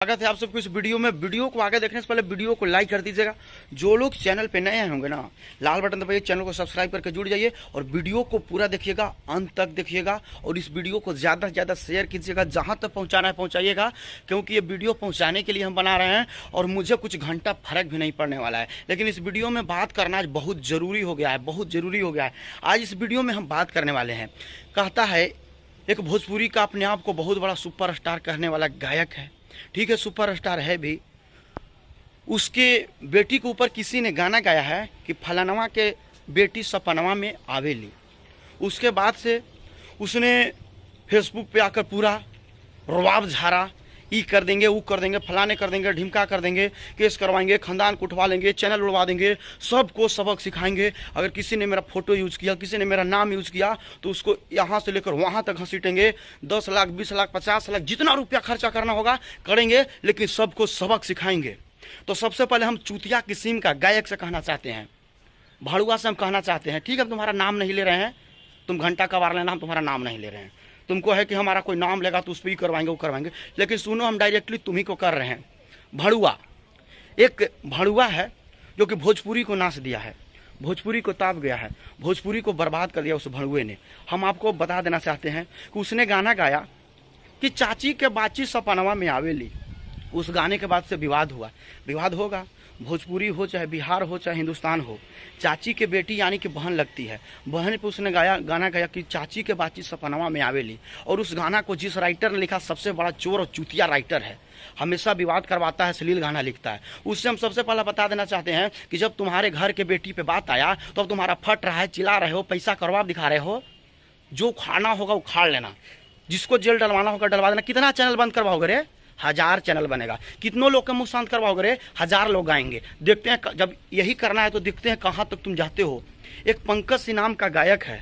स्वागत है आप सबको इस वीडियो में। वीडियो को आगे देखने से पहले वीडियो को लाइक कर दीजिएगा। जो लोग चैनल पे नए होंगे ना, लाल बटन दबाइए, चैनल को सब्सक्राइब करके जुड़ जाइए और वीडियो को पूरा देखिएगा, अंत तक देखिएगा और इस वीडियो को ज़्यादा से ज़्यादा शेयर कीजिएगा। जहाँ तक पहुँचाना है पहुँचाइएगा, क्योंकि ये वीडियो पहुँचाने के लिए हम बना रहे हैं और मुझे कुछ घंटा फर्क भी नहीं पड़ने वाला है। लेकिन इस वीडियो में बात करना आज बहुत ज़रूरी हो गया है, बहुत ज़रूरी हो गया है। आज इस वीडियो में हम बात करने वाले हैं, कहता है एक भोजपुरी का अपने आप को बहुत बड़ा सुपरस्टार कहने वाला गायक है, ठीक है, सुपरस्टार है भी। उसके बेटी के ऊपर किसी ने गाना गाया है कि फलानवा के बेटी सपनवा में आवेली। उसके बाद से उसने फेसबुक पे आकर पूरा रवाब झाड़ा, ई कर देंगे, वो कर देंगे, फलाने कर देंगे, ढिमका कर देंगे, केस करवाएंगे, खानदान को उठवा लेंगे, चैनल उड़वा देंगे, सबको सबक सिखाएंगे। अगर किसी ने मेरा फोटो यूज़ किया, किसी ने मेरा नाम यूज़ किया तो उसको यहाँ से लेकर वहाँ तक घसीटेंगे। 10 लाख, 20 लाख, 50 लाख, जितना रुपया खर्चा करना होगा करेंगे, लेकिन सबको सबक सिखाएंगे। तो सबसे पहले हम चूतिया किस्म का गायक से कहना चाहते हैं, भाड़ुआ से हम कहना चाहते हैं, ठीक है, तुम्हारा नाम नहीं ले रहे हैं, तुम घंटा कबार लेना, हम तुम्हारा नाम नहीं ले रहे हैं। तुमको है कि हमारा कोई नाम लेगा तो उस पर ही करवाएंगे, वो करवाएंगे, लेकिन सुनो, हम डायरेक्टली तुम्ही को कर रहे हैं। भड़ुआ एक भड़ुआ है जो कि भोजपुरी को नाच दिया है, भोजपुरी को ताप गया है, भोजपुरी को बर्बाद कर दिया उस भड़ुए ने। हम आपको बता देना चाहते हैं कि उसने गाना गाया कि चाची के बाची सपनवा में आवेली। उस गाने के बाद से विवाद हुआ, विवाद होगा, भोजपुरी हो चाहे बिहार हो चाहे हिंदुस्तान हो, चाची के बेटी यानी कि बहन लगती है। बहन पे उसने गाना गाया कि चाची के बाची सपनवा में आवेली। और उस गाना को जिस राइटर ने लिखा, सबसे बड़ा चोर और चूतिया राइटर है, हमेशा विवाद करवाता है, अश्लील गाना लिखता है। उससे हम सबसे पहले बता देना चाहते हैं कि जब तुम्हारे घर के बेटी पे बात आया तो अब तुम्हारा फट रहा है, चिल्ला रहे हो, पैसा करवा दिखा रहे हो। जो खाना होगा वो खा लेना, जिसको जेल डलवाना होगा डलवा देना। कितना चैनल बंद करवाओगे रे? 1000 चैनल बनेगा। कितनों लोग का मुंह शांत करवाओगे रे? 1000 लोग आएंगे। देखते हैं, जब यही करना है तो देखते हैं कहाँ तक तुम जाते हो। एक पंकज सिंह नाम का गायक है,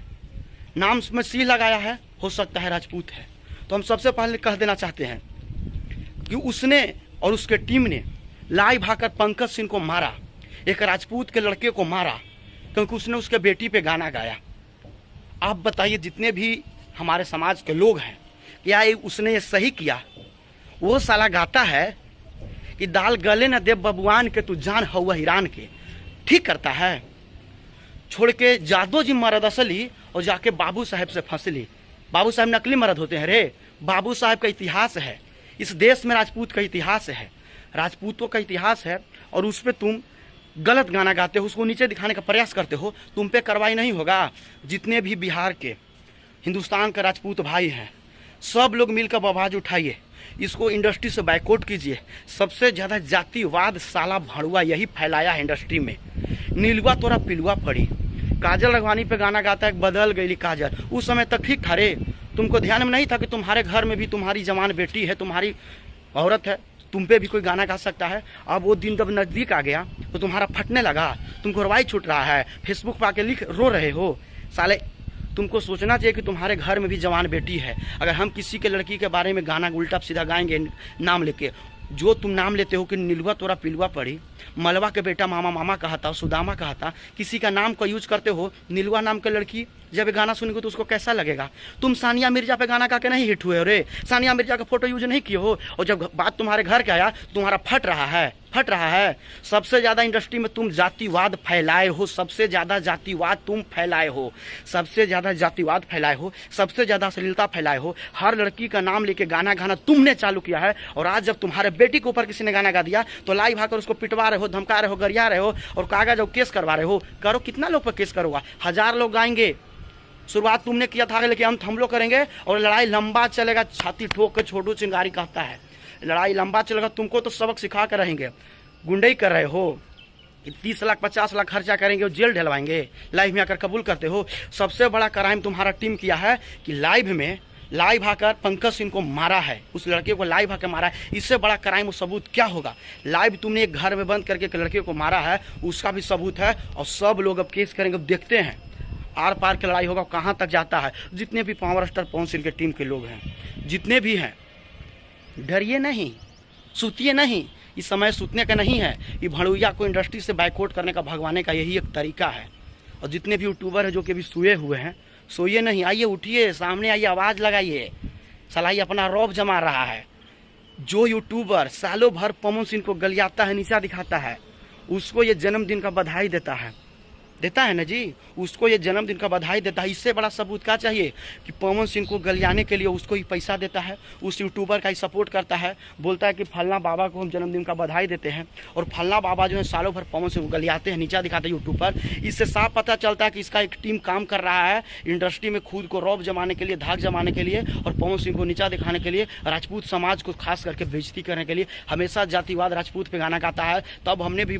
नाम में सी लगाया है, हो सकता है राजपूत है। तो हम सबसे पहले कह देना चाहते हैं कि उसने और उसके टीम ने लाइव आकर पंकज सिंह को मारा, एक राजपूत के लड़के को मारा, क्योंकि उसने उसके बेटी पे गाना गाया। आप बताइए, जितने भी हमारे समाज के लोग हैं, क्या उसने ये सही किया? वो साला गाता है कि दाल गले न दे बबुआन के, तू जान हवा हिरान के। ठीक करता है, छोड़ के जादो जी मरद असली और जाके बाबू साहब से फंसली। बाबू साहब नकली मरद होते हैं रे? बाबू साहब का इतिहास है, इस देश में राजपूत का इतिहास है, राजपूतों का इतिहास है, और उस पर तुम गलत गाना गाते हो, उसको नीचे दिखाने का प्रयास करते हो। तुम पे कार्रवाई नहीं होगा। जितने भी बिहार के, हिंदुस्तान का राजपूत भाई हैं, सब लोग मिलकर आवाज उठाइए, इसको इंडस्ट्री से बायकॉट कीजिए। सबसे ज़्यादा जातिवाद साला भड़ुआ यही फैलाया है इंडस्ट्री में। नीलुआ तोरा पिलुआ पड़ी, काजल रघवानी पे गाना गाता है, बदल गई काजल। उस समय तक ठीक था रे, तुमको ध्यान में नहीं था कि तुम्हारे घर में भी तुम्हारी जवान बेटी है, तुम्हारी औरत है, तुम पे भी कोई गाना गा सकता है। अब वो दिन जब नज़दीक आ गया तो तुम्हारा फटने लगा, तुमको रवाई छूट रहा है, फेसबुक पर आके लिख रो रहे हो। साले तुमको सोचना चाहिए कि तुम्हारे घर में भी जवान बेटी है। अगर हम किसी के लड़की के बारे में गाना उल्टा सीधा गाएंगे नाम लेके, जो तुम नाम लेते हो कि नीलुआ तोरा पिलुआ पड़ी, मलवा के बेटा मामा मामा कहता, सुदामा कहता, किसी का नाम का यूज करते हो। नीलुआ नाम की लड़की जब गाना सुनेगी तो उसको कैसा लगेगा? तुम सानिया मिर्जा पे गाना गा के नहीं हिट हुए हो रे? सानिया मिर्जा का फोटो यूज नहीं किए हो? और जब बात तुम्हारे घर के आया तुम्हारा फट रहा है, फट रहा है। सबसे ज़्यादा इंडस्ट्री में तुम जातिवाद फैलाए हो, सबसे ज़्यादा जातिवाद तुम फैलाए हो, सबसे ज़्यादा जातिवाद फैलाए हो, सबसे ज़्यादा अश्लीलता फैलाए हो। हर लड़की का नाम लेके गाना गाना तुमने चालू किया है। और आज जब तुम्हारे बेटी के ऊपर किसी ने गाना गा दिया तो लाइव आकर उसको पिटवा रहे हो, धमका रहे हो, गरिया रहे हो और कागज और केस करवा रहे हो। करो, कितना लोग पर केस करोगा? 1000 लोग आएंगे। शुरुआत तुमने किया था, लेकिन हम लोग करेंगे और लड़ाई लंबा चलेगा। छाती ठोक के छोटू चिंगारी कहता है, लड़ाई लंबा चलेगा। तुमको तो सबक सिखा कर रहेंगे। गुंडई कर रहे हो, 30 लाख 50 लाख खर्चा करेंगे और जेल ढलवाएंगे। लाइव में आकर कबूल करते हो। सबसे बड़ा क्राइम तुम्हारा टीम किया है कि लाइव आकर पंकज सिंह को मारा है, उस लड़के को लाइव आकर मारा है। इससे बड़ा क्राइम और सबूत क्या होगा? लाइव तुमने एक घर में बंद करके एक लड़के को मारा है, उसका भी सबूत है। और सब लोग अब केस करेंगे। अब देखते हैं आर पार की लड़ाई होगा, कहाँ तक जाता है। जितने भी पावर स्टार पवन सिंह के टीम के लोग हैं, जितने भी हैं, डरिए नहीं, सुतिए नहीं। इस समय सुतने का नहीं है। ये भड़ुइया को इंडस्ट्री से बायकॉट करने का, भगवाने का यही एक तरीका है। और जितने भी यूट्यूबर हैं जो कि अभी सोए हुए हैं, सोइए नहीं, आइए, उठिए, सामने आइए, आवाज़ लगाइए। सलाही अपना रौब जमा रहा है। जो यूट्यूबर सालों भर पवन सिंह को गलियाता है, नीचा दिखाता है, उसको ये जन्मदिन का बधाई देता है ना जी, उसको ये जन्मदिन का बधाई देता है। इससे बड़ा सबूत क्या चाहिए कि पवन सिंह को गलियाने के लिए उसको ही पैसा देता है, उस यूट्यूबर का ही सपोर्ट करता है, बोलता है कि फलना बाबा को हम जन्मदिन का बधाई देते हैं, और फलना बाबा जो है सालों भर पवन सिंह को गलियाते हैं, नीचा दिखाते हैं यूट्यूब पर। इससे साफ पता चलता है कि इसका एक टीम काम कर रहा है इंडस्ट्री में खुद को रौब जमाने के लिए, धाक जमाने के लिए, और पवन सिंह को नीचा दिखाने के लिए, राजपूत समाज को खास करके बेइज्जती करने के लिए। हमेशा जातिवाद राजपूत पे गाना गाता है, तब हमने भी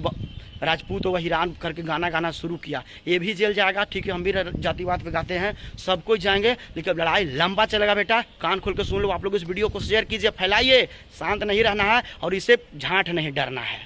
राजपूत व हिरान करके गाना गाना शुरू किया। ये भी जेल जाएगा, ठीक है, हम भी जातिवाद पे गाते हैं, सब कोई जाएंगे, लेकिन लड़ाई लंबा चलेगा बेटा। कान खोल के सुन लो। आप लोग इस वीडियो को शेयर कीजिए, फैलाइए, शांत नहीं रहना है और इसे झांठ नहीं डरना है।